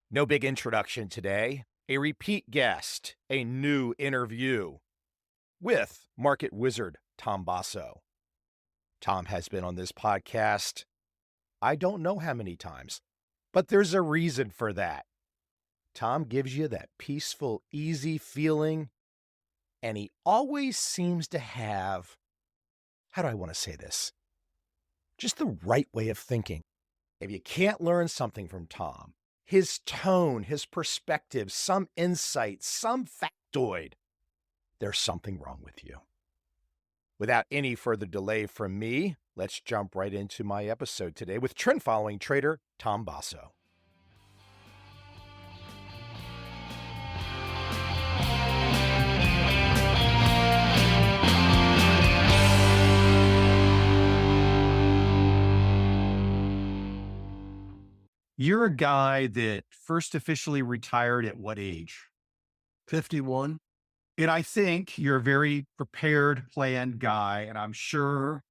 No big introduction today. A repeat guest, a new interview with market wizard Tom Basso. Tom has been on this podcast, I don't know how many times, but there's a reason for that. Tom gives you that peaceful, easy feeling, and he always seems to have, how do I want to say this? Just the right way of thinking. If you can't learn something from Tom, his tone, his perspective, some insight, some factoid, there's something wrong with you. Without any further delay from me, let's jump right into my episode today with trend following trader Tom Basso. You're a guy that first officially retired at what age? 51. And I think you're a very prepared, planned guy. And I'm sure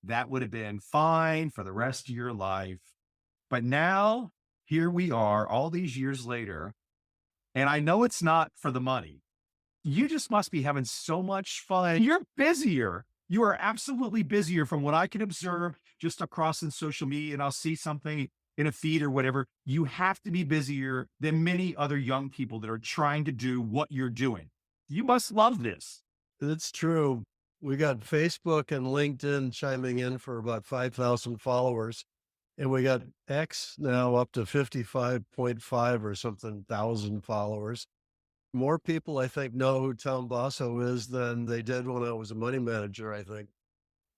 that would have been fine for the rest of your life. But now here we are all these years later. And I know it's not for the money. You just must be having so much fun. You're busier. You are absolutely busier from what I can observe just across in social media. And I'll see something in a feed or whatever. You have to be busier than many other young people that are trying to do what you're doing. You must love this. It's true. We got Facebook and LinkedIn chiming in for about 5,000 followers. And we got X now up to 55.5 or something thousand followers. More people, I think, know who Tom Basso is than they did when I was a money manager, I think.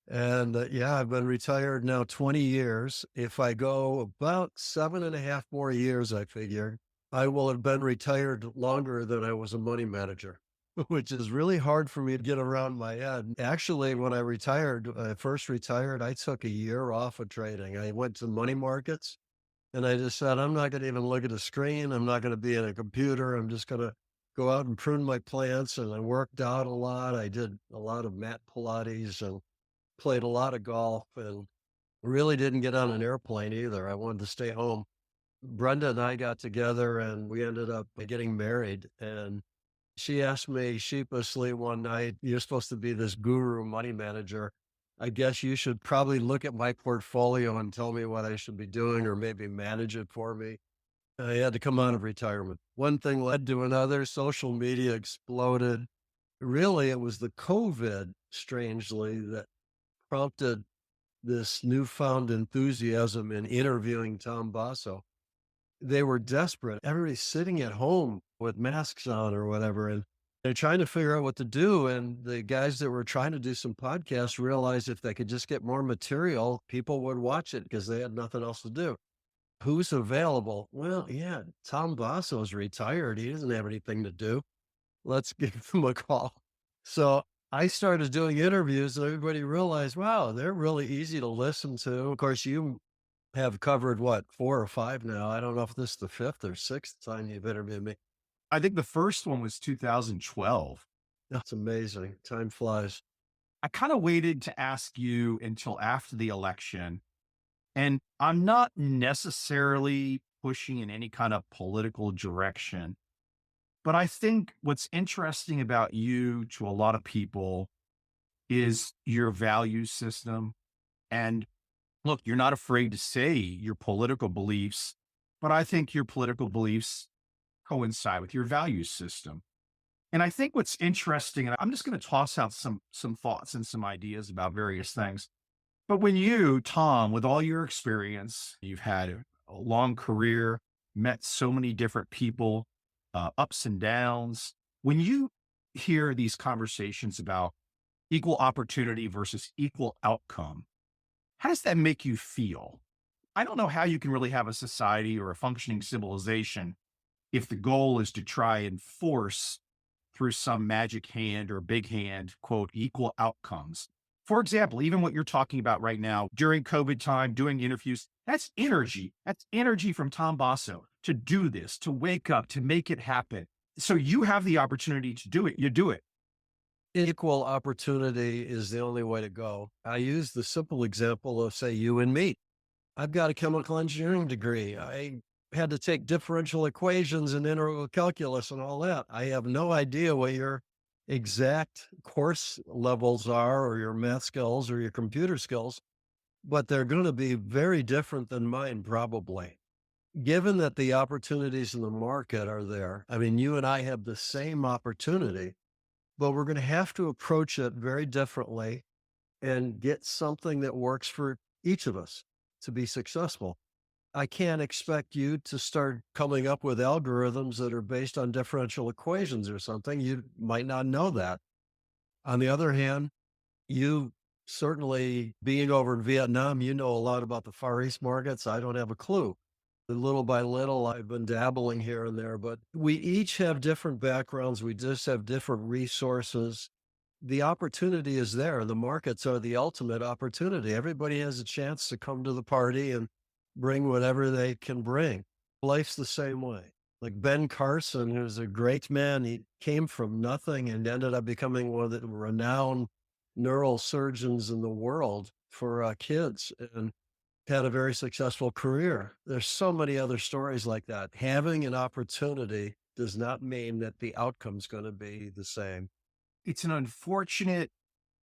And yeah, I've been retired now 20 years. If I go about 7.5 more years, I figure I will have been retired longer than I was a money manager, which is really hard for me to get around my head. Actually, when I first retired, I took a year off of trading. I went to money markets and I just said, I'm not going to even look at a screen. I'm not going to be in a computer. I'm just going to go out and prune my plants. And I worked out a lot. I did a lot of mat Pilates and played a lot of golf and really didn't get on an airplane either. I wanted to stay home. Brenda and I got together and we ended up getting married. And she asked me sheepishly one night, you're supposed to be this guru money manager. I guess you should probably look at my portfolio and tell me what I should be doing or maybe manage it for me. I had to come out of retirement. One thing led to another. Social media exploded. Really, it was the COVID, strangely, that prompted this newfound enthusiasm in interviewing Tom Basso. They were desperate. Everybody's sitting at home with masks on or whatever, and they're trying to figure out what to do. And the guys that were trying to do some podcasts realized if they could just get more material, people would watch it because they had nothing else to do. Who's available? Well, yeah, Tom Basso's retired. He doesn't have anything to do. Let's give him a call. So I started doing interviews and everybody realized, wow, they're really easy to listen to. Of course, you have covered what, 4 or 5 now. I don't know if this is the 5th or 6th time you've interviewed me. I think the first one was 2012. That's amazing. Time flies. I kind of waited to ask you until after the election. And I'm not necessarily pushing in any kind of political direction. But I think what's interesting about you to a lot of people is your value system. And look, you're not afraid to say your political beliefs, but I think your political beliefs coincide with your value system. And I think what's interesting, and I'm just going to toss out some thoughts and some ideas about various things. But when you, Tom, with all your experience, you've had a long career, met so many different people, ups and downs. When you hear these conversations about equal opportunity versus equal outcome, how does that make you feel? I don't know how you can really have a society or a functioning civilization if the goal is to try and force through some magic hand or big hand, quote, equal outcomes. For example, even what you're talking about right now during COVID time, doing interviews, that's energy. That's energy from Tom Basso to do this, to wake up, to make it happen. So you have the opportunity to do it. You do it. Equal opportunity is the only way to go. I use the simple example of, say, you and me. I've got a chemical engineering degree. I had to take differential equations and integral calculus and all that. I have no idea what your exact course levels are or your math skills or your computer skills, but they're going to be very different than mine, probably. Given that the opportunities in the market are there, I mean, you and I have the same opportunity, but we're going to have to approach it very differently and get something that works for each of us to be successful. I can't expect you to start coming up with algorithms that are based on differential equations or something. You might not know that. On the other hand, you certainly being over in Vietnam, you know a lot about the Far East markets. I don't have a clue. Little by little, I've been dabbling here and there, but we each have different backgrounds. We just have different resources. The opportunity is there. The markets are the ultimate opportunity. Everybody has a chance to come to the party and bring whatever they can bring. Life's the same way. Like Ben Carson, who's a great man, he came from nothing and ended up becoming one of the renowned neural surgeons in the world for kids and had a very successful career. There's so many other stories like that. Having an opportunity does not mean that the outcome's going to be the same. It's an unfortunate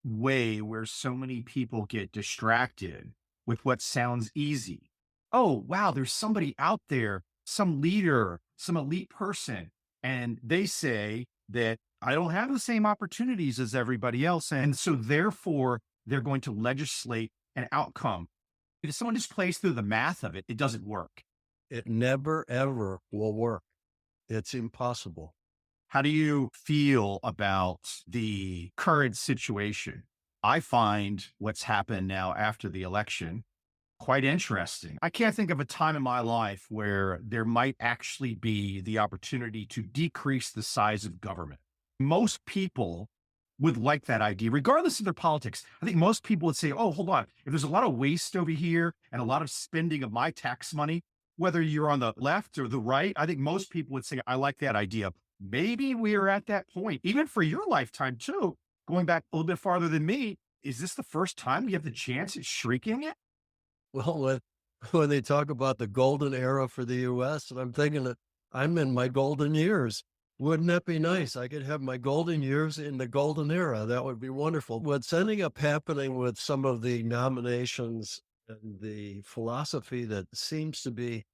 way where so many people get distracted with what sounds easy. Oh, wow, there's somebody out there, some leader, some elite person, and they say that I don't have the same opportunities as everybody else. And so therefore, they're going to legislate an outcome. If someone just plays through the math of it, it doesn't work. It never, ever will work. It's impossible. How do you feel about the current situation? I find what's happened now after the election quite interesting. I can't think of a time in my life where there might actually be the opportunity to decrease the size of government. Most people would like that idea, regardless of their politics. I think most people would say, oh, hold on. If there's a lot of waste over here and a lot of spending of my tax money, whether you're on the left or the right, I think most people would say, I like that idea. Maybe we are at that point, even for your lifetime too, going back a little bit farther than me. Is this the first time we have the chance at shrinking it? Well, when they talk about the golden era for the US, and I'm thinking that I'm in my golden years. Wouldn't that be nice? I could have my golden years in the golden era. That would be wonderful. What's ending up happening with some of the nominations and the philosophy that seems to be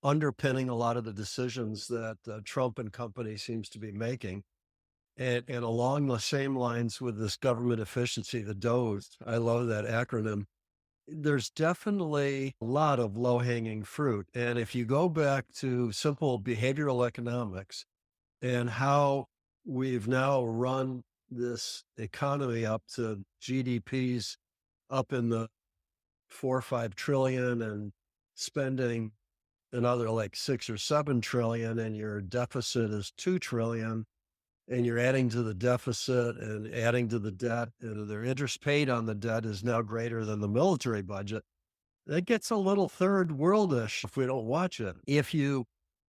underpinning a lot of the decisions that Trump and company seems to be making. And along the same lines with this government efficiency, the DOGE, I love that acronym. There's definitely a lot of low hanging fruit. And if you go back to simple behavioral economics and how we've now run this economy up to GDPs up in the 4 or 5 trillion and spending another like 6 or 7 trillion, and your deficit is 2 trillion, and you're adding to the deficit and adding to the debt, and their interest paid on the debt is now greater than the military budget. That gets a little third worldish if we don't watch it. If you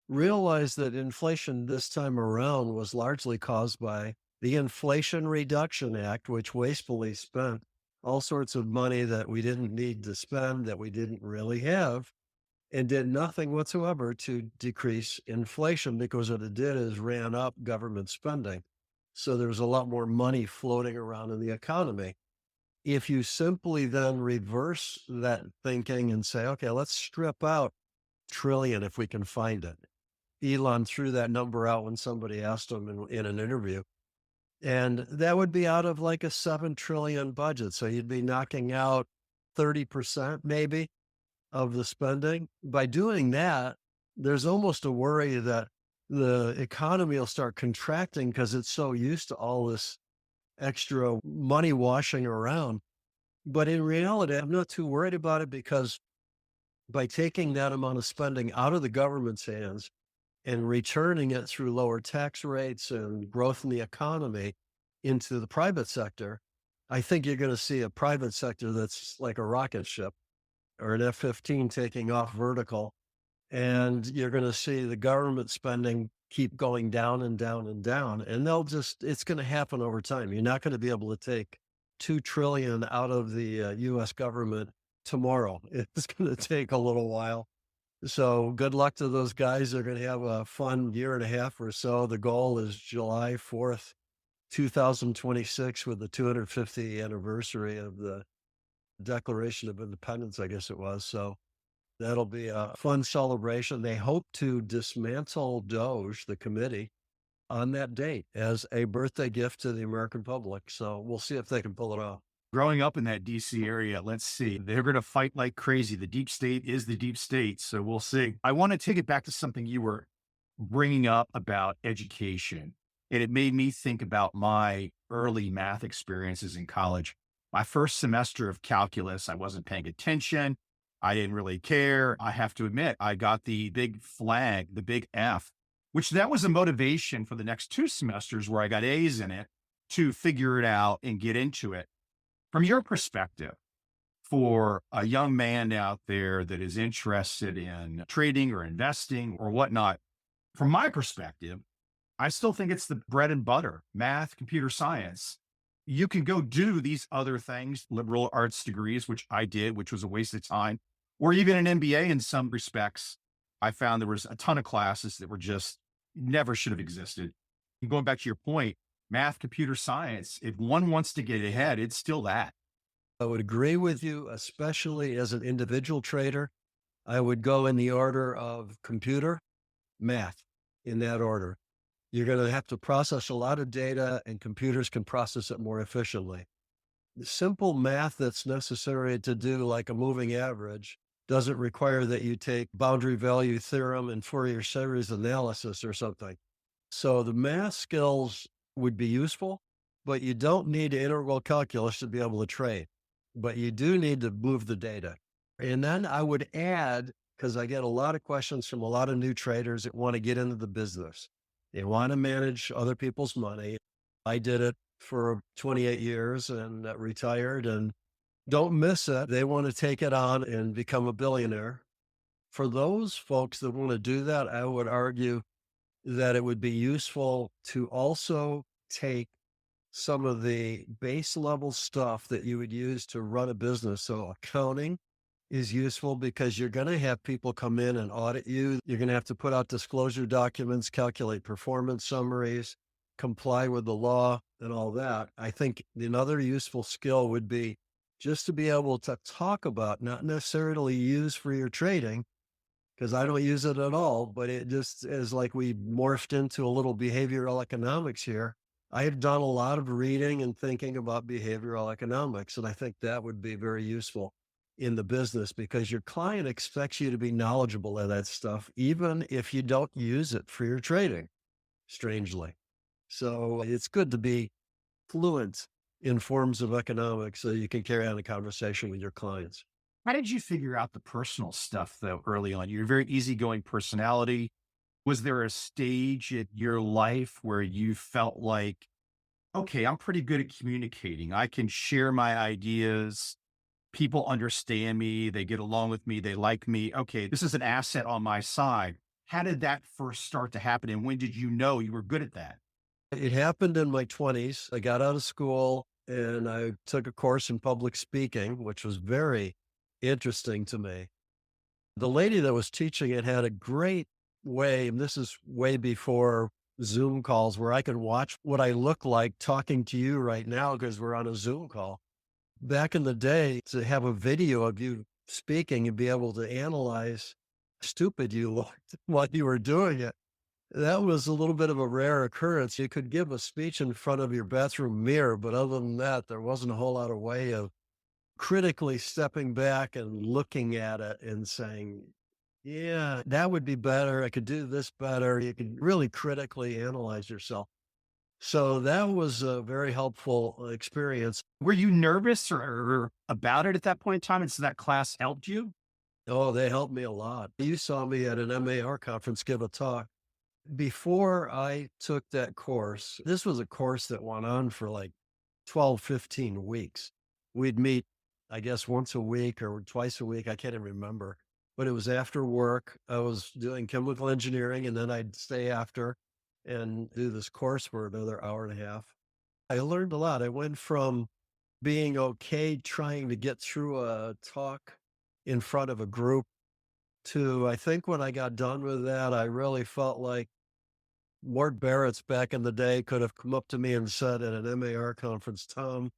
realize that inflation this time around was largely caused by the Inflation Reduction Act, which wastefully spent all sorts of money that we didn't need to spend, that we didn't really have, and did nothing whatsoever to decrease inflation, because what it did is ran up government spending. So there's a lot more money floating around in the economy. If you simply then reverse that thinking and say, okay, let's strip out trillion if we can find it. Elon threw that number out when somebody asked him in an interview. And that would be out of like a 7 trillion budget. So you'd be knocking out 30% maybe of the spending. By doing that, there's almost a worry that the economy will start contracting because it's so used to all this extra money washing around. But in reality, I'm not too worried about it, because by taking that amount of spending out of the government's hands and returning it through lower tax rates and growth in the economy into the private sector, I think you're going to see a private sector that's like a rocket ship or an F-15 taking off vertical. And you're going to see the government spending keep going down and down and down. And it's going to happen over time. You're not going to be able to take 2 trillion out of the US government tomorrow. It's going to take a little while. So good luck to those guys. They're going to have a fun year and a half or so. The goal is July 4th, 2026, with the 250th anniversary of the Declaration of Independence, I guess it was. So that'll be a fun celebration. They hope to dismantle Doge, the committee, on that date as a birthday gift to the American public. So we'll see if they can pull it off. Growing up in that DC area, let's see, they're going to fight like crazy. The deep state is the deep state. So we'll see. I want to take it back to something you were bringing up about education. And it made me think about my early math experiences in college. My first semester of calculus, I wasn't paying attention. I didn't really care. I have to admit, I got the big flag, the big F, which that was a motivation for the next 2 semesters where I got A's in it to figure it out and get into it. From your perspective, for a young man out there that is interested in trading or investing or whatnot, from my perspective, I still think it's the bread and butter, math, computer science. You can go do these other things, liberal arts degrees, which I did, which was a waste of time, or even an MBA in some respects. I found there was a ton of classes that were just never should have existed. And going back to your point, math, computer science, if one wants to get ahead, it's still that. I would agree with you, especially as an individual trader. I would go in the order of computer, math, in that order. You're going to have to process a lot of data, and computers can process it more efficiently. The simple math that's necessary to do, like a moving average, doesn't require that you take boundary value theorem and Fourier series analysis or something. So the math skills would be useful, but you don't need integral calculus to be able to trade. But you do need to move the data. And then I would add, because I get a lot of questions from a lot of new traders that want to get into the business. They want to manage other people's money. I did it for 28 years and retired, and don't miss it. They want to take it on and become a billionaire. For those folks that want to do that, I would argue that it would be useful to also take some of the base level stuff that you would use to run a business. So accounting is useful because you're going to have people come in and audit you. You're going to have to put out disclosure documents, calculate performance summaries, comply with the law and all that. I think another useful skill would be just to be able to talk about, not necessarily use for your trading, because I don't use it at all, but it just is like we morphed into a little behavioral economics here. I have done a lot of reading and thinking about behavioral economics, and I think that would be very useful in the business because your client expects you to be knowledgeable of that stuff, even if you don't use it for your trading, strangely. So it's good to be fluent in forms of economics so you can carry on a conversation with your clients. How did you figure out the personal stuff though early on? You're a very easygoing personality. Was there a stage in your life where you felt like, okay, I'm pretty good at communicating. I can share my ideas. People understand me. They get along with me. They like me. Okay, this is an asset on my side. How did that first start to happen? And when did you know you were good at that? It happened in my 20s. I got out of school and I took a course in public speaking, which was very interesting to me. The lady that was teaching it had a great way, and this is way before Zoom calls, where I could watch what I look like talking to you right now because we're on a Zoom call. Back in the day, to have a video of you speaking and be able to analyze how stupid you looked while you were doing it, that was a little bit of a rare occurrence. You could give a speech in front of your bathroom mirror, but other than that, there wasn't a whole lot of way of critically stepping back and looking at it and saying, yeah, that would be better. I could do this better. You could really critically analyze yourself. So that was a very helpful experience. Were you nervous or about it at that point in time? And so that class helped you? Oh, they helped me a lot. You saw me at an MAR conference give a talk. Before I took that course, this was a course that went on for like 12, 15 weeks. We'd meet, I guess, once a week or twice a week. I can't even remember, but it was after work. I was doing chemical engineering and then I'd stay after and do this course for another hour and a half. I learned a lot. I went from being okay trying to get through a talk in front of a group to, I think when I got done with that, I really felt like Mort Barrett's back in the day could have come up to me and said at an MAR conference, Tom,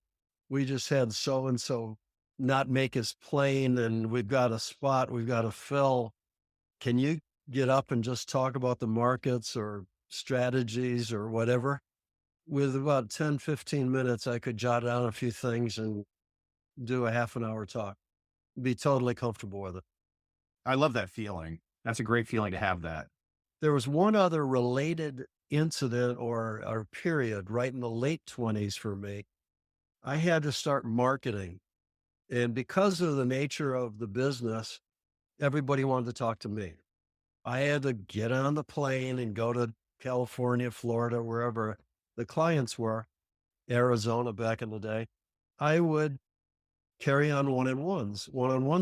we just had so and so not make his plane and we've got a spot we've got to fill. Can you get up and just talk about the markets or strategies or whatever? With about 10, 15 minutes, I could jot down a few things and do a half an hour talk. Be totally comfortable with it. I love that feeling. That's a great feeling to have that. There was one other related incident or period right in the late 20s for me. I had to start marketing. And because of the nature of the business, everybody wanted to talk to me. I had to get on the plane and go to California, Florida, wherever the clients were, Arizona back in the day. I would carry on one-on-ones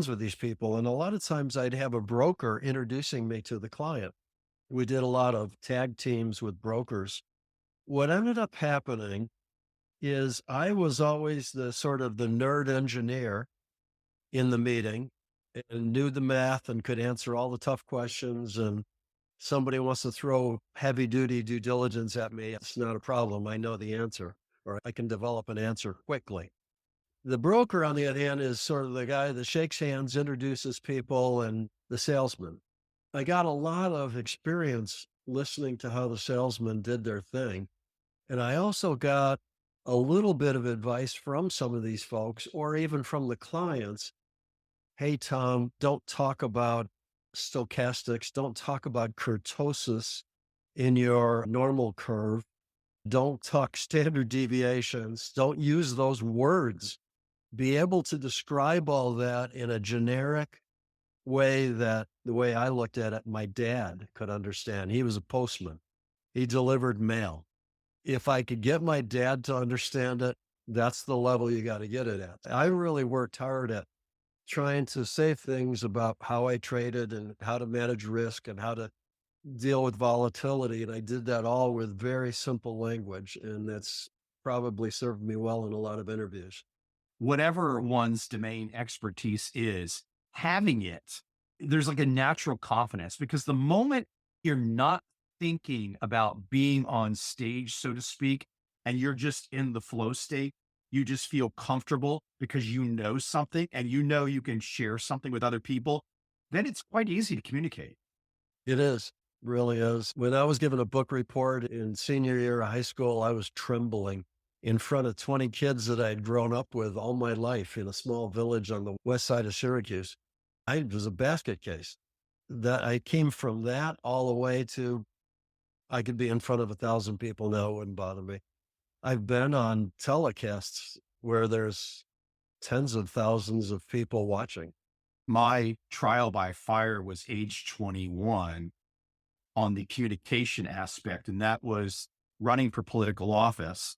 with these people. And a lot of times I'd have a broker introducing me to the client. We did a lot of tag teams with brokers. What ended up happening is I was always the sort of the nerd engineer in the meeting and knew the math and could answer all the tough questions. And somebody wants to throw heavy duty due diligence at me, it's not a problem. I know the answer, or I can develop an answer quickly. The broker, on the other hand, is sort of the guy that shakes hands, introduces people, and the salesman. I got a lot of experience listening to how the salesmen did their thing. And I also got a little bit of advice from some of these folks, or even from the clients. Hey, Tom, don't talk about stochastics. Don't talk about kurtosis in your normal curve. Don't talk standard deviations. Don't use those words. Be able to describe all that in a generic way that the way I looked at it, my dad could understand. He was a postman. He delivered mail. If I could get my dad to understand it, that's the level you got to get it at. I really worked hard at trying to say things about how I traded and how to manage risk and how to deal with volatility. And I did that all with very simple language. And that's probably served me well in a lot of interviews. Whatever one's domain expertise is, having it, there's like a natural confidence because the moment you're not thinking about being on stage, so to speak, and you're just in the flow state, you just feel comfortable because you know something and you know you can share something with other people, then it's quite easy to communicate. It is, really is. When I was given a book report in senior year of high school, I was trembling in front of 20 kids that I'd grown up with all my life in a small village on the west side of Syracuse. I was a basket case. That I came from that all the way to I could be in front of 1,000 people now, it wouldn't bother me. I've been on telecasts where there's tens of thousands of people watching. My trial by fire was age 21 on the communication aspect, and that was running for political office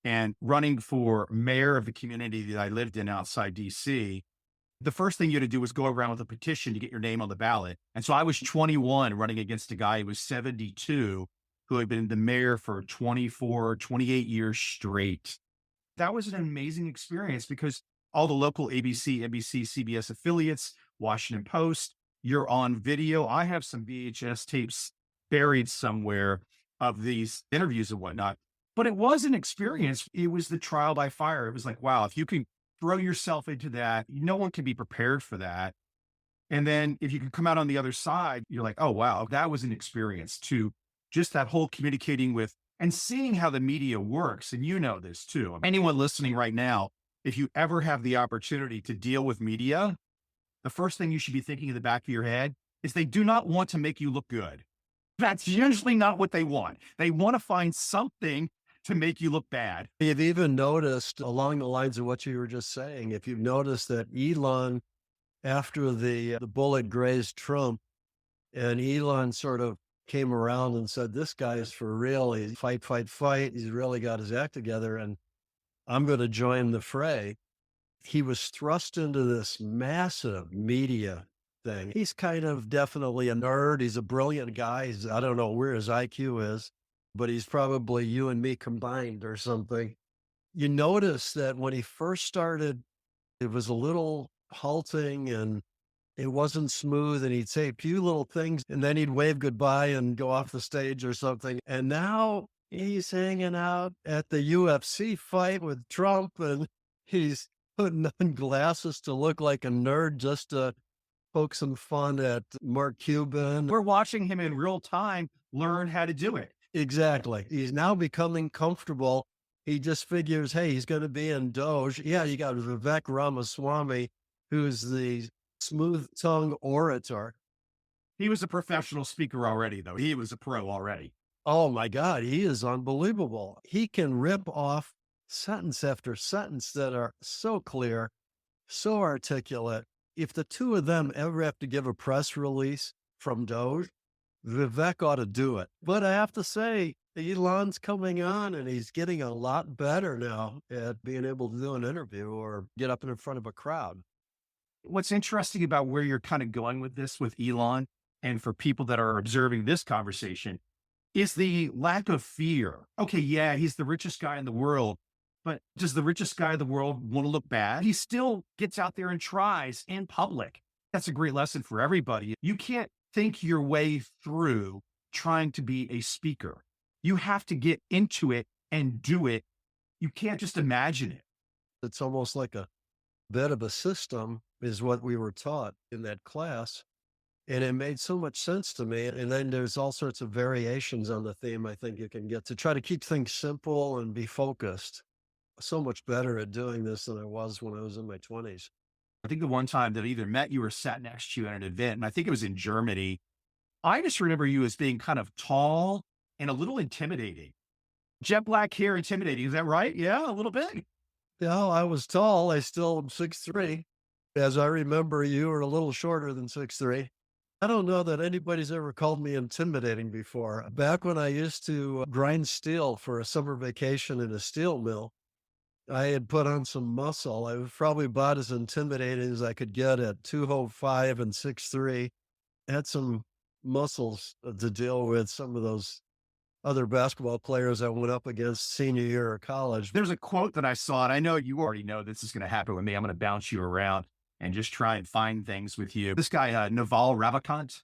and running for mayor of the community that I lived in outside DC. The first thing you had to do was go around with a petition to get your name on the ballot. And so I was 21 running against a guy who was 72, who had been the mayor for 24, 28 years straight. That was an amazing experience because all the local ABC, NBC, CBS affiliates, Washington Post, you're on video. I have some VHS tapes buried somewhere of these interviews and whatnot. But it was an experience. It was the trial by fire. It was like, wow, if you can throw yourself into that, no one can be prepared for that. And then if you can come out on the other side, you're like, oh, wow, that was an experience too. Just that whole communicating with and seeing how the media works. And you know this too. Anyone listening right now, if you ever have the opportunity to deal with media, the first thing you should be thinking in the back of your head is they do not want to make you look good. That's usually not what they want. They want to find something to make you look bad. You've even noticed along the lines of what you were just saying, if you've noticed that Elon, after the bullet grazed Trump, and Elon sort of came around and said, this guy is for real. He's fight, fight, fight. He's really got his act together and I'm going to join the fray. He was thrust into this massive media thing. He's kind of definitely a nerd. He's a brilliant guy. I don't know where his IQ is, but he's probably you and me combined or something. You notice that when he first started, it was a little halting and It wasn't smooth, and he'd say a few little things, and then he'd wave goodbye and go off the stage or something. And now he's hanging out at the UFC fight with Trump, and he's putting on glasses to look like a nerd just to poke some fun at Mark Cuban. We're watching him in real time learn how to do it. Exactly. He's now becoming comfortable. He just figures, hey, he's going to be in Doge. Yeah, you got Vivek Ramaswamy, who's the smooth tongue orator. He was a professional speaker already, though. He was a pro already. Oh my God, he is unbelievable. He can rip off sentence after sentence that are so clear, so articulate. If the two of them ever have to give a press release from Doge, Vivek ought to do it. But I have to say, Elon's coming on and he's getting a lot better now at being able to do an interview or get up in front of a crowd. What's interesting about where you're kind of going with this with Elon, and for people that are observing this conversation, is the lack of fear. Okay, yeah, he's the richest guy in the world, but does the richest guy in the world want to look bad? He still gets out there and tries in public. That's a great lesson for everybody. You can't think your way through trying to be a speaker. You have to get into it and do it. You can't just imagine it. It's almost like a bit of a system is what we were taught in that class. And it made so much sense to me. And then there's all sorts of variations on the theme I think you can get to try to keep things simple and be focused. So much better at doing this than I was when I was in my 20s. I think the one time that I either met you or sat next to you at an event, and I think it was in Germany, I just remember you as being kind of tall and a little intimidating. Jet black hair, intimidating. Is that right? Yeah, a little bit. Yeah, I was tall. I still am 6'3". As I remember, you were a little shorter than 6'3". I don't know that anybody's ever called me intimidating before. Back when I used to grind steel for a summer vacation in a steel mill, I had put on some muscle. I was probably about as intimidating as I could get at 205 and 6'3". Had some muscles to deal with some of those other basketball players I went up against senior year of college. There's a quote that I saw, and I know you already know this is going to happen with me. I'm going to bounce you around and just try and find things with you. This guy, Naval Ravikant,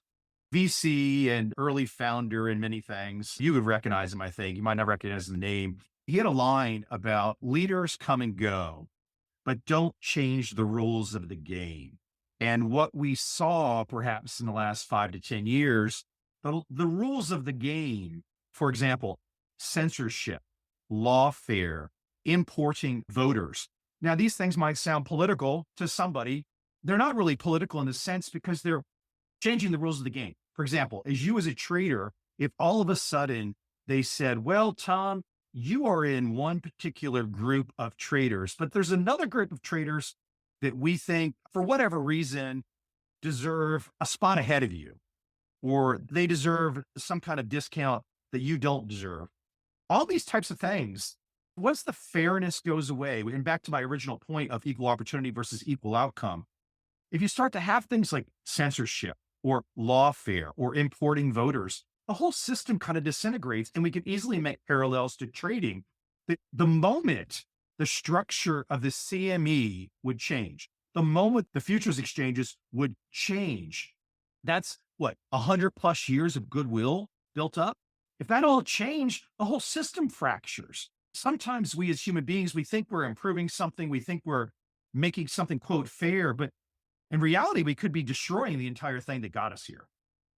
VC and early founder in many things. You would recognize him, I think. You might not recognize the name. He had a line about leaders come and go, but don't change the rules of the game. And what we saw perhaps in the last 5 to 10 years, the rules of the game, for example, censorship, lawfare, importing voters. Now, these things might sound political to somebody. They're not really political in the sense because they're changing the rules of the game. For example, as you as a trader, if all of a sudden they said, well, Tom, you are in one particular group of traders, but there's another group of traders that we think, for whatever reason, deserve a spot ahead of you, or they deserve some kind of discount that you don't deserve. All these types of things, once the fairness goes away, and back to my original point of equal opportunity versus equal outcome, if you start to have things like censorship or lawfare or importing voters, the whole system kind of disintegrates, and we can easily make parallels to trading. The moment the structure of the CME would change, the moment the futures exchanges would change, that's what, 100+ years of goodwill built up. If that all changed, the whole system fractures. Sometimes we as human beings, we think we're improving something. We think we're making something, quote, fair, but in reality, we could be destroying the entire thing that got us here.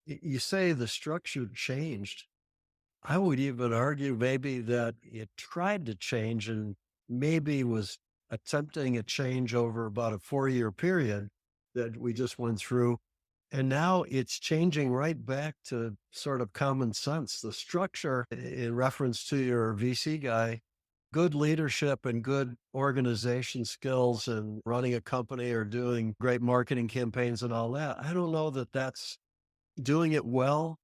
You say the structure changed. I would even argue maybe that it tried to change and maybe was attempting a change over about a 4-year period that we just went through. And now it's changing right back to sort of common sense. The structure, in reference to your VC guy, good leadership and good organization skills and running a company or doing great marketing campaigns and all that. I don't know that that's doing it well,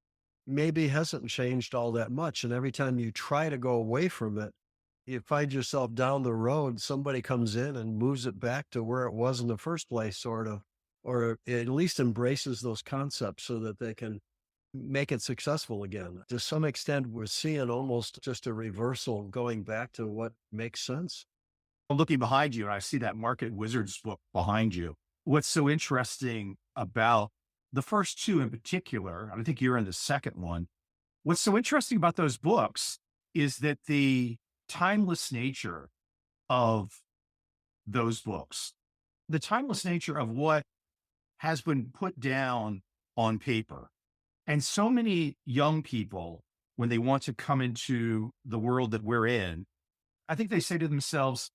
maybe hasn't changed all that much. And every time you try to go away from it, you find yourself down the road, somebody comes in and moves it back to where it was in the first place, sort of, or at least embraces those concepts so that they can make it successful again. To some extent, we're seeing almost just a reversal going back to what makes sense. I'm looking behind you and I see that Market Wizards book behind you. what's so interesting about the first two in particular, and I think you're in the second one, what's so interesting about those books is that the timeless nature of those books, the timeless nature of what has been put down on paper. And so many young people, when they want to come into the world that we're in, I think they say to themselves,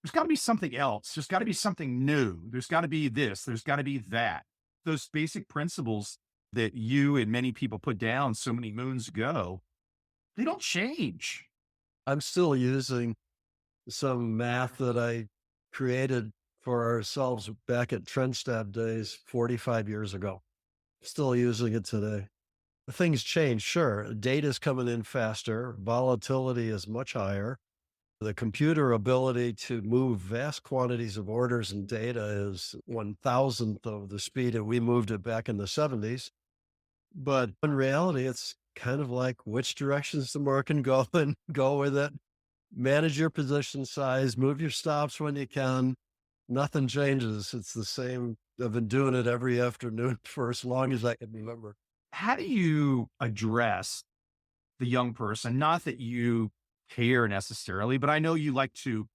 there's got to be something else. There's got to be something new. There's got to be this. There's got to be that. Those basic principles that you and many people put down so many moons ago, they don't change. I'm still using some math that I created for ourselves back at Trendstat days 45 years ago. Still using it today. Things change, sure. Data's coming in faster. Volatility is much higher. The computer ability to move vast quantities of orders and data is 1,000th of the speed that we moved it back in the 70s. But in reality, it's kind of like which directions the market go and go with it. Manage your position size, move your stops when you can. Nothing changes. It's the same. I've been doing it every afternoon for as long as I can remember. How do you address the young person? Not that you care necessarily, but I know you like to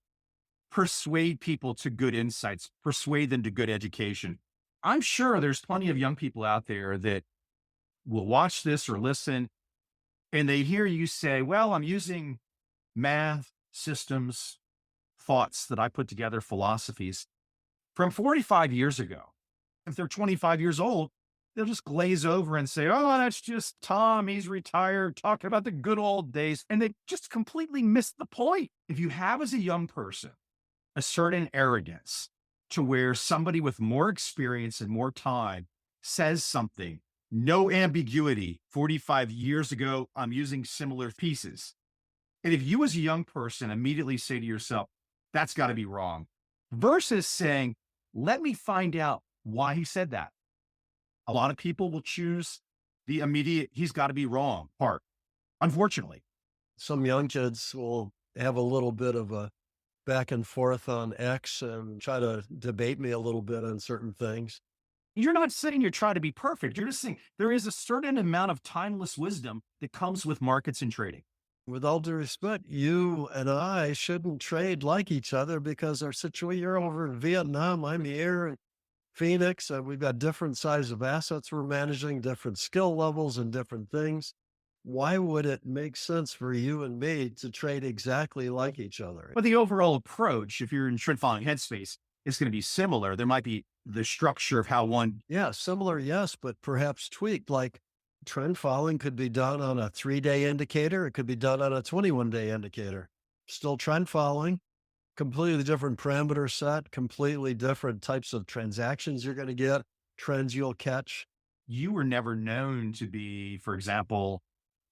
persuade people to good insights, persuade them to good education. I'm sure there's plenty of young people out there that will watch this or listen and they hear you say, well, I'm using math, systems, thoughts that I put together, philosophies from 45 years ago. If they're 25 years old, they'll just glaze over and say, oh, that's just Tom. He's retired, talking about the good old days. And they just completely missed the point. If you have as a young person a certain arrogance to where somebody with more experience and more time says something, no ambiguity, 45 years ago, I'm using similar pieces. And if you as a young person immediately say to yourself, that's got to be wrong, versus saying, let me find out why he said that. A lot of people will choose the immediate, he's got to be wrong part, unfortunately. Some young kids will have a little bit of a back and forth on X and try to debate me a little bit on certain things. You're not saying you're trying to be perfect. You're just saying there is a certain amount of timeless wisdom that comes with markets and trading. With all due respect, you and I shouldn't trade like each other because our situation, you're over in Vietnam, I'm here in Phoenix, and we've got different size of assets we're managing, different skill levels and different things. Why would it make sense for you and me to trade exactly like each other? But the overall approach, if you're in trend following headspace, is going to be similar. There might be the structure of how one. Yeah, similar, yes, but perhaps tweaked. Like trend following could be done on a 3-day indicator. It could be done on a 21-day indicator. Still trend following, completely different parameter set, completely different types of transactions you're going to get, trends you'll catch. You were never known to be, for example,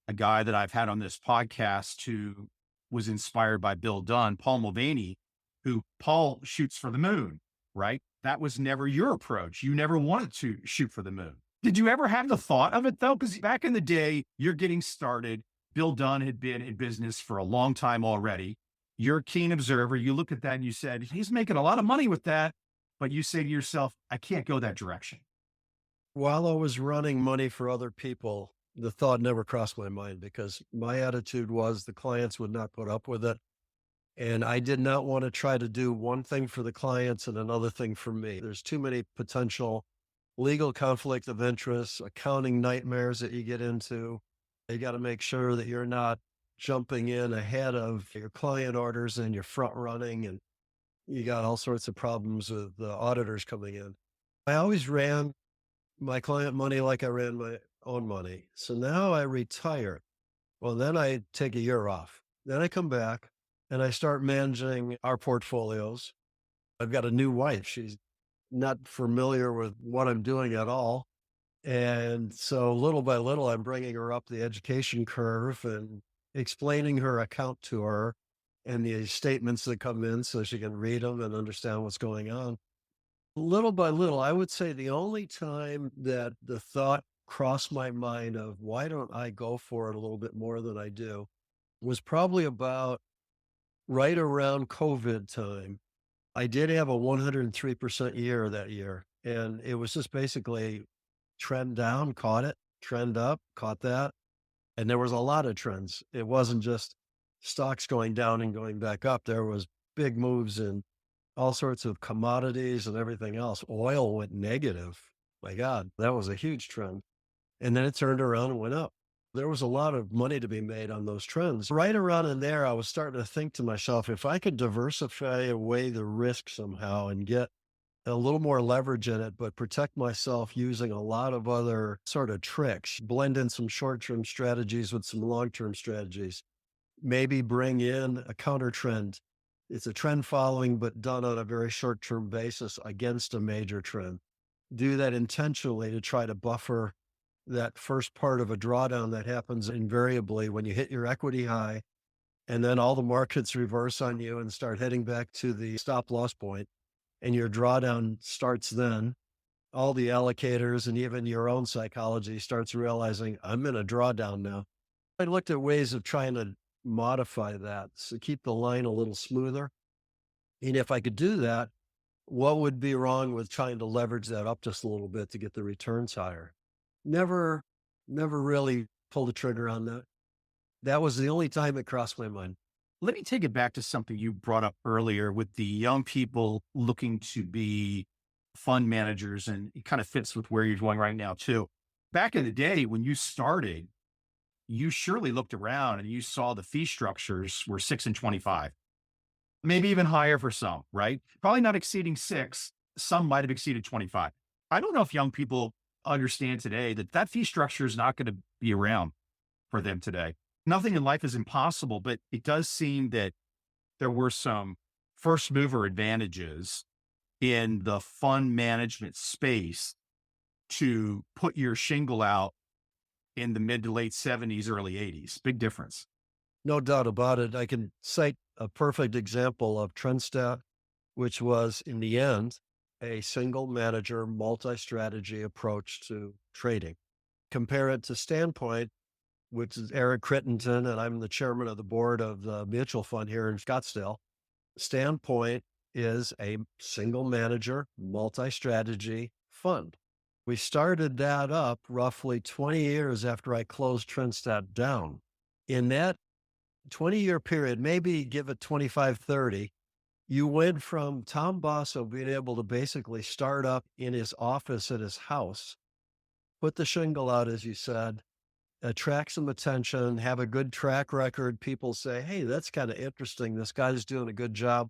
a guy that I've had on this podcast who was inspired by Bill Dunn, Paul Mulvaney, who Paul shoots for the moon, right? That was never your approach. You never wanted to shoot for the moon. Did you ever have the thought of it though? Because back in the day, you're getting started. Bill Dunn had been in business for a long time already. You're a keen observer. You look at that and you said, he's making a lot of money with that. But you say to yourself, I can't go that direction. While I was running money for other people, the thought never crossed my mind because my attitude was the clients would not put up with it. And I did not want to try to do one thing for the clients and another thing for me. There's too many potential legal conflict of interest, accounting nightmares that you get into. You got to make sure that you're not jumping in ahead of your client orders and you're front running, and you got all sorts of problems with the auditors coming in. I always ran my client money like I ran my own money. So now I retire. Well, then I take a year off. Then I come back and I start managing our portfolios. I've got a new wife. She's not familiar with what I'm doing at all. And so little by little, I'm bringing her up the education curve and explaining her account to her and the statements that come in so she can read them and understand what's going on. Little by little, I would say the only time that the thought crossed my mind of why don't I go for it a little bit more than I do was probably about right around COVID time. I did have a 103% year that year. And it was just basically trend down, caught it, trend up, caught that. And there was a lot of trends. It wasn't just stocks going down and going back up. There was big moves in all sorts of commodities and everything else. Oil went negative. My God, that was a huge trend. And then it turned around and went up. There was a lot of money to be made on those trends. Right around in there, I was starting to think to myself, if I could diversify away the risk somehow and get a little more leverage in it, but protect myself using a lot of other sort of tricks, blend in some short-term strategies with some long-term strategies, maybe bring in a counter trend. It's a trend following, but done on a very short-term basis against a major trend. Do that intentionally to try to buffer that first part of a drawdown that happens invariably when you hit your equity high and then all the markets reverse on you and start heading back to the stop loss point and your drawdown starts then. All the allocators and even your own psychology starts realizing I'm in a drawdown now. I looked at ways of trying to modify that to keep the line a little smoother. And if I could do that, what would be wrong with trying to leverage that up just a little bit to get the returns higher? Never, never really pulled the trigger on that. That was the only time it crossed my mind. Let me take it back to something you brought up earlier with the young people looking to be fund managers, and it kind of fits with where you're going right now too. Back in the day when you started, you surely looked around and you saw the fee structures were 6 and 25, maybe even higher for some, right? Probably not exceeding 6. Some might have exceeded 25. I don't know if young people understand today that that fee structure is not going to be around for them today. Nothing in life is impossible, but it does seem that there were some first mover advantages in the fund management space to put your shingle out in the mid to late 70s, early 80s. Big difference. No doubt about it. I can cite a perfect example of Trendstat, which was in the end, a single manager, multi-strategy approach to trading. Compare it to Standpoint, which is Eric Crittenton, and I'm the chairman of the board of the mutual fund here in Scottsdale. Standpoint is a single manager, multi-strategy fund. We started that up roughly 20 years after I closed Trendstat down. In that 20-year period, maybe give it 25, 30, you went from Tom Basso being able to basically start up in his office at his house, put the shingle out, as you said, attract some attention, have a good track record. People say, hey, that's kind of interesting. This guy's doing a good job.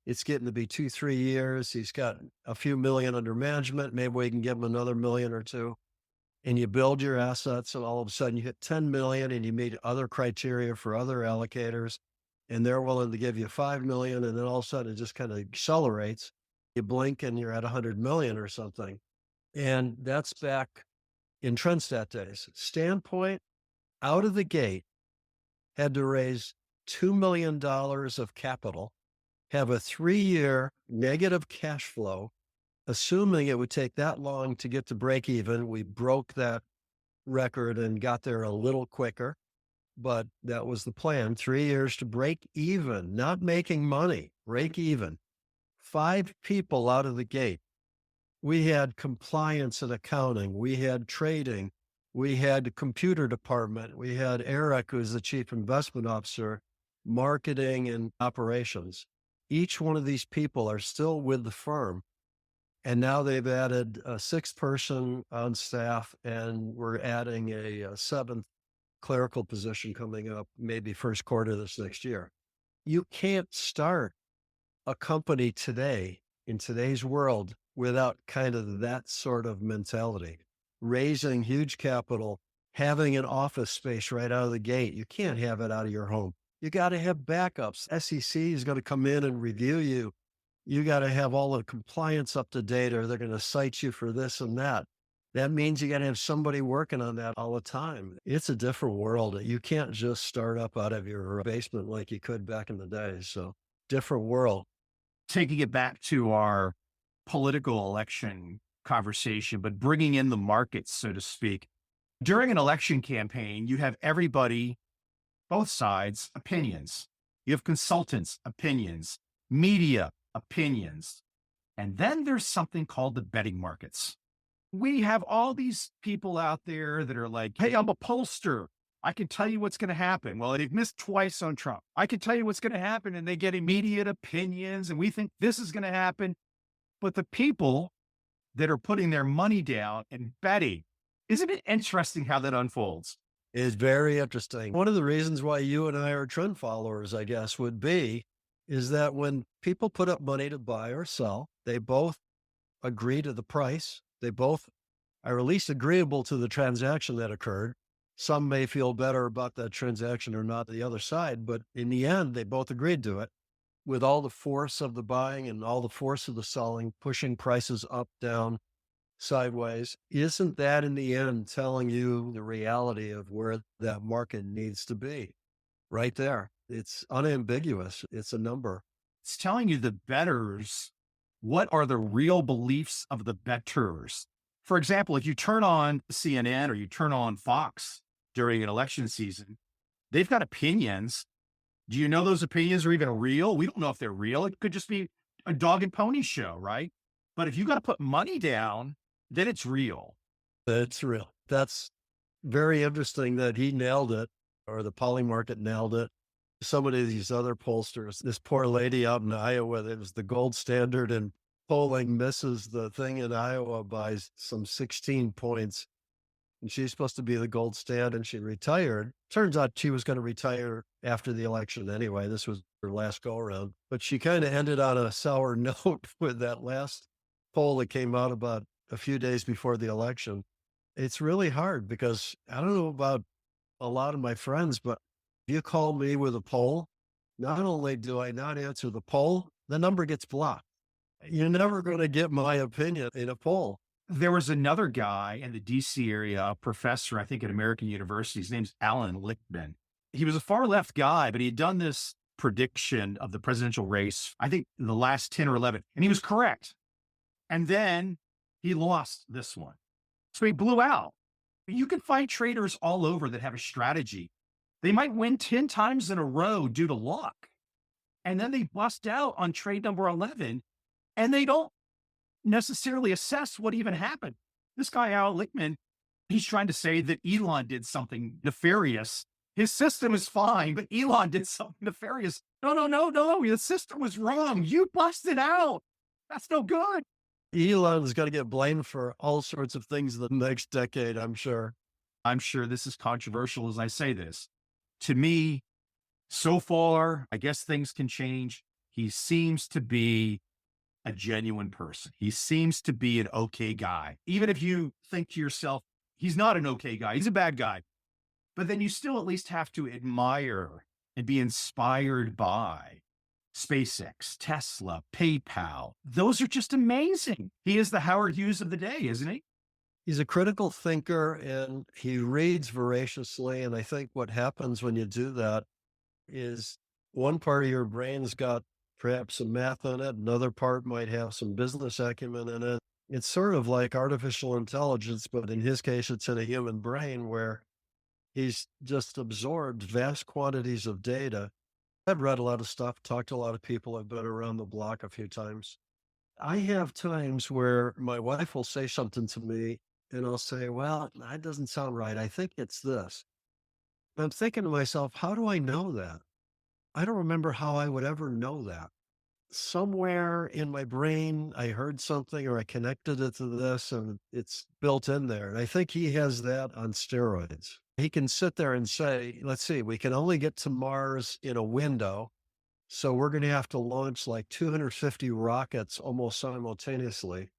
It's getting to be 2-3 years. He's got a few million under management. Maybe we can give him another million or two. And you build your assets, and all of a sudden you hit 10 million and you meet other criteria for other allocators, and they're willing to give you 5 million. And then all of a sudden it just kind of accelerates. You blink and you're at 100 million or something. And that's back in Trendstat days. Standpoint, out of the gate, had to raise $2 million of capital, have a 3-year negative cash flow, assuming it would take that long to get to break even. We broke that record and got there a little quicker, but that was the plan. 3 years to break even, not making money, break even. 5 people out of the gate. We had compliance and accounting. We had trading. We had the computer department. We had Eric, who's the chief investment officer, marketing and operations. Each one of these people are still with the firm. And now they've added a 6th person on staff, and we're adding a 7th clerical position coming up, maybe first quarter of this next year. You can't start a company today in today's world without kind of that sort of mentality. Raising huge capital, having an office space right out of the gate. You can't have it out of your home. You got to have backups. SEC is going to come in and review you. You got to have all the compliance up to date, or they're going to cite you for this and that. That means you got to have somebody working on that all the time. It's a different world. You can't just start up out of your basement like you could back in the day. So different world. Taking it back to our political election conversation, but bringing in the markets, so to speak. During an election campaign, you have everybody, both sides, opinions. You have consultants, opinions, media, opinions. And then there's something called the betting markets. We have all these people out there that are like, hey, I'm a pollster. I can tell you what's going to happen. Well, they've missed twice on Trump. I can tell you what's going to happen. And they get immediate opinions. And we think this is going to happen. But the people that are putting their money down and betting, isn't it interesting how that unfolds? It's very interesting. One of the reasons why you and I are trend followers, I guess, is that when people put up money to buy or sell, they both agree to the price. They both are at least agreeable to the transaction that occurred. Some may feel better about that transaction or not the other side, but in the end, they both agreed to it with all the force of the buying and all the force of the selling, pushing prices up, down, sideways. Isn't that in the end telling you the reality of where that market needs to be? Right there. It's unambiguous. It's a number. It's telling you the bettors, what are the real beliefs of the bettors? For example, if you turn on CNN or you turn on Fox during an election season, they've got opinions. Do you know those opinions are even real? We don't know if they're real. It could just be a dog and pony show, right? But if you got to put money down, then it's real. It's real. That's very interesting that he nailed it, or the poly market nailed it. Some of these other pollsters, this poor lady out in Iowa that was the gold standard in polling, misses the thing in Iowa by some 16 points. And she's supposed to be the gold standard, and she retired. Turns out she was going to retire after the election anyway. This was her last go around, but she kind of ended on a sour note with that last poll that came out about a few days before the election. It's really hard because I don't know about a lot of my friends, but if you call me with a poll, not only do I not answer the poll, the number gets blocked. You're never going to get my opinion in a poll. There was another guy in the DC area, a professor, I think at American University. His name's Alan Lichtman. He was a far left guy, but he had done this prediction of the presidential race, I think in the last 10 or 11, and he was correct. And then he lost this one. So he blew out. You can find traders all over that have a strategy. They might win 10 times in a row due to luck. And then they bust out on trade number 11, and they don't necessarily assess what even happened. This guy, Al Lichtman, he's trying to say that Elon did something nefarious. His system is fine, but Elon did something nefarious. No. The system was wrong. You busted out. That's no good. Elon's going to get blamed for all sorts of things the next decade, I'm sure. I'm sure this is controversial as I say this. To me, so far, I guess things can change. He seems to be a genuine person. He seems to be an okay guy. Even if you think to yourself, he's not an okay guy, he's a bad guy. But then you still at least have to admire and be inspired by SpaceX, Tesla, PayPal. Those are just amazing. He is the Howard Hughes of the day, isn't he? He's a critical thinker and he reads voraciously. And I think what happens when you do that is one part of your brain's got perhaps some math in it. Another part might have some business acumen in it. It's sort of like artificial intelligence, but in his case, it's in a human brain where he's just absorbed vast quantities of data. I've read a lot of stuff, talked to a lot of people. I've been around the block a few times. I have times where my wife will say something to me and I'll say, well, that doesn't sound right. I think it's this. I'm thinking to myself, how do I know that? I don't remember how I would ever know that. Somewhere in my brain, I heard something or I connected it to this and it's built in there. And I think he has that on steroids. He can sit there and say, let's see, we can only get to Mars in a window. So we're going to have to launch like 250 rockets almost simultaneously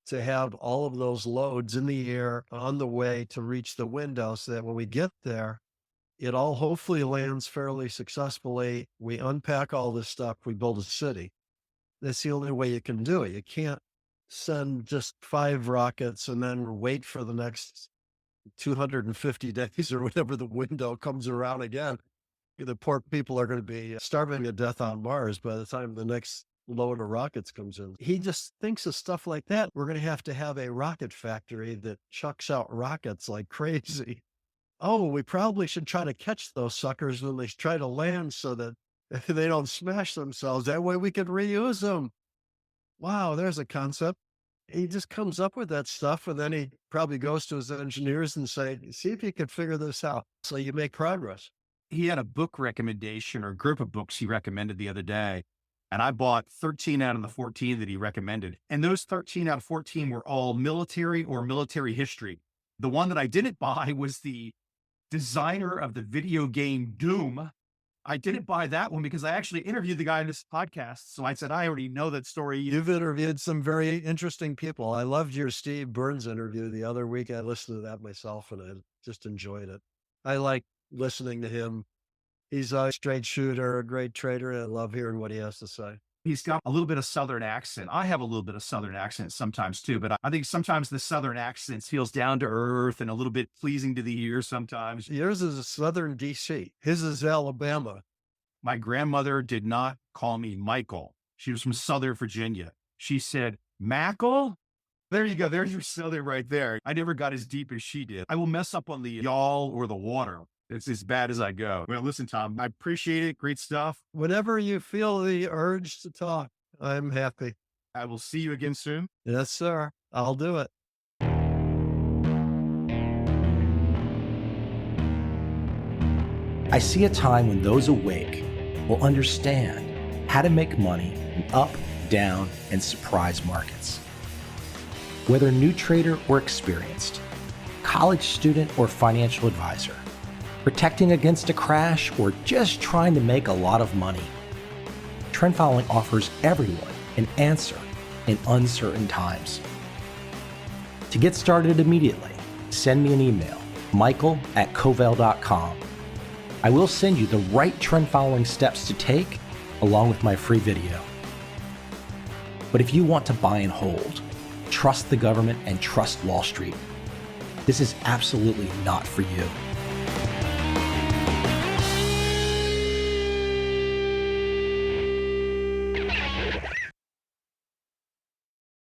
to have all of those loads in the air on the way to reach the window so that when we get there, it all hopefully lands fairly successfully. We unpack all this stuff. We build a city. That's the only way you can do it. You can't send just 5 rockets and then wait for the next 250 days or whenever the window comes around again. The poor people are going to be starving to death on Mars by the time the next load of rockets comes in. He just thinks of stuff like that. We're going to have a rocket factory that chucks out rockets like crazy. Oh, we probably should try to catch those suckers when they try to land so that They don't smash themselves. That way we could reuse them. Wow, there's a concept. He just comes up with that stuff, and then he probably goes to his engineers and say, see if you can figure this out. So you make progress. He had a book recommendation or group of books he recommended the other day. And I bought 13 out of the 14 that he recommended. And those 13 out of 14 were all military or military history. The one that I didn't buy was the designer of the video game Doom. I didn't buy that one because I actually interviewed the guy in this podcast. So I said, I already know that story. You've interviewed some very interesting people. I loved your Steve Burns interview the other week. I listened to that myself and I just enjoyed it. I like listening to him. He's a straight shooter, a great trader. And I love hearing what he has to say. He's got a little bit of Southern accent. I have a little bit of Southern accent sometimes too, but I think sometimes the Southern accent feels down to earth and a little bit pleasing to the ear sometimes. Yours is a Southern DC. His is Alabama. My grandmother did not call me Michael. She was from Southern Virginia. She said, Mackle? There you go. There's your Southern right there. I never got as deep as she did. I will mess up on the y'all or the water. It's as bad as I go. Well, listen, Tom, I appreciate it. Great stuff. Whenever you feel the urge to talk, I'm happy. I will see you again soon. Yes, sir. I'll do it. I see a time when those awake will understand how to make money in up, down, and surprise markets. Whether new trader or experienced, college student or financial advisor, protecting against a crash or just trying to make a lot of money, trend following offers everyone an answer in uncertain times. To get started immediately, send me an email, michael@covel.com. I will send you the right trend following steps to take along with my free video. But if you want to buy and hold, trust the government and trust Wall Street, this is absolutely not for you.